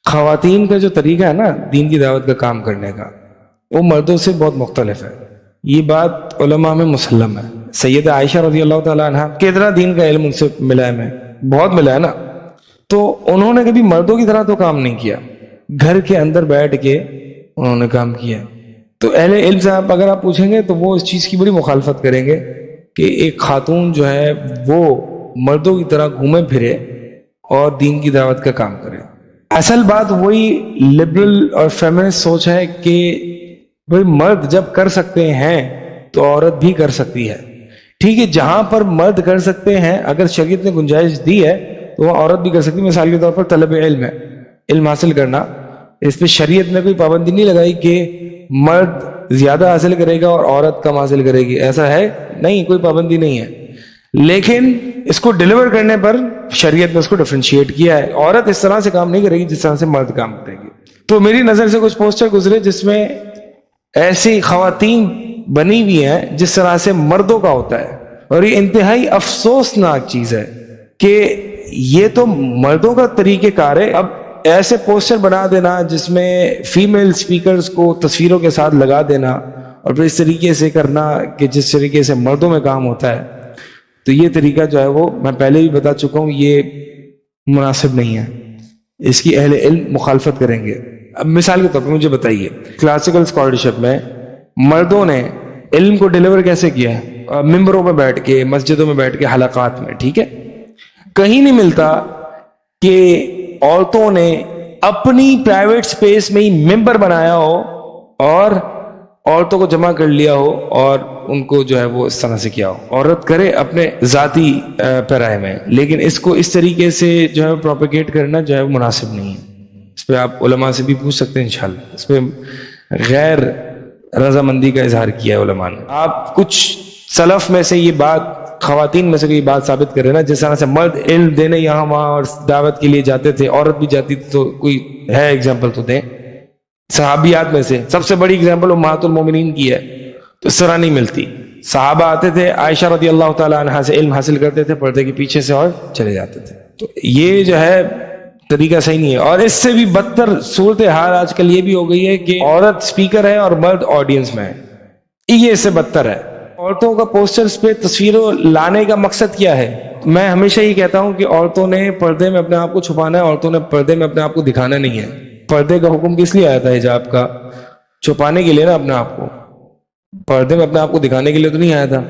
خواتین کا جو طریقہ ہے نا دین کی دعوت کا کام کرنے کا، وہ مردوں سے بہت مختلف ہے. یہ بات علماء میں مسلم ہے. سیدہ عائشہ رضی اللہ تعالیٰ عنہ کتنا دین کا علم ان سے ملا ہے، میں بہت ملا ہے نا. تو انہوں نے کبھی مردوں کی طرح تو کام نہیں کیا، گھر کے اندر بیٹھ کے انہوں نے کام کیا. تو اہل علم سے اگر آپ پوچھیں گے تو وہ اس چیز کی بڑی مخالفت کریں گے کہ ایک خاتون جو ہے وہ مردوں کی طرح گھومے پھرے اور دین کی دعوت کا کام کرے. اصل بات وہی لبرل اور فیمنسٹ سوچ ہے کہ بھئی مرد جب کر سکتے ہیں تو عورت بھی کر سکتی ہے. ٹھیک ہے، جہاں پر مرد کر سکتے ہیں اگر شریعت نے گنجائش دی ہے تو وہ عورت بھی کر سکتی ہے. مثال کے طور پر طلب علم ہے، علم حاصل کرنا، اس پہ شریعت نے کوئی پابندی نہیں لگائی کہ مرد زیادہ حاصل کرے گا اور عورت کم حاصل کرے گی. ایسا ہے نہیں، کوئی پابندی نہیں ہے. لیکن اس کو ڈیلیور کرنے پر شریعت نے اس کو ڈفرینشیٹ کیا ہے. عورت اس طرح سے کام نہیں کرے گی جس طرح سے مرد کام کرے گی. تو میری نظر سے کچھ پوسٹر گزرے جس میں ایسی خواتین بنی ہوئی ہیں جس طرح سے مردوں کا ہوتا ہے، اور یہ انتہائی افسوسناک چیز ہے کہ یہ تو مردوں کا طریقہ کار ہے. اب ایسے پوسٹر بنا دینا جس میں فیمیل سپیکرز کو تصویروں کے ساتھ لگا دینا اور پھر اس طریقے سے کرنا کہ جس طریقے سے مردوں میں کام ہوتا ہے، تو یہ طریقہ جو ہے وہ میں پہلے بھی بتا چکا ہوں یہ مناسب نہیں ہے. اس کی اہل علم مخالفت کریں گے. اب مثال کے طور پر مجھے بتائیے کلاسیکل اسکالرشپ میں مردوں نے علم کو ڈیلیور کیسے کیا ہے؟ ممبروں میں بیٹھ کے، مسجدوں میں بیٹھ کے، حلقات میں. ٹھیک ہے، کہیں نہیں ملتا کہ عورتوں نے اپنی پرائیویٹ سپیس میں ہی ممبر بنایا ہو اور عورتوں کو جمع کر لیا ہو اور ان کو جو ہے وہ اس طرح سے کیا ہو. عورت کرے اپنے ذاتی پیرائے میں، لیکن اس کو اس طریقے سے جو ہے پروپیگیٹ کرنا جو ہے وہ مناسب نہیں ہے. اس پہ آپ علماء سے بھی پوچھ سکتے ہیں انشاءاللہ. اس پہ غیر رضامندی کا اظہار کیا ہے علماء نے. آپ کچھ سلف میں سے یہ بات، خواتین میں سے کوئی بات ثابت کرے نا جس طرح سے مرد علم دینے یہاں وہاں اور دعوت کے لیے جاتے تھے، عورت بھی جاتی تھی، تو کوئی ہے ایگزامپل تو دیں. صحابیات میں سے سب سے بڑی ایگزامپل امہات المومنین کی ہے، تو اس طرح نہیں ملتی. صحابہ آتے تھے، عائشہ رضی اللہ تعالیٰ عنہا سے علم حاصل کرتے تھے پردے کے پیچھے سے اور چلے جاتے تھے. تو یہ جو ہے طریقہ صحیح نہیں ہے. اور اس سے بھی بدتر صورتحال آج کل یہ بھی ہو گئی ہے کہ عورت سپیکر ہے اور مرد آڈینس میں ہے. یہ اس سے بدتر ہے. عورتوں کا پوسٹرز پہ تصویروں لانے کا مقصد کیا ہے؟ میں ہمیشہ یہ کہتا ہوں کہ عورتوں نے پردے میں اپنے آپ کو چھپانا ہے، عورتوں نے پردے میں اپنے آپ کو دکھانا نہیں ہے. پردے کا حکم کس لیے آیا تھا؟ حجاب کا، چھپانے کے لیے نا اپنے آپ کو. پردے میں اپنے آپ کو دکھانے کے لیے تو نہیں آیا تھا.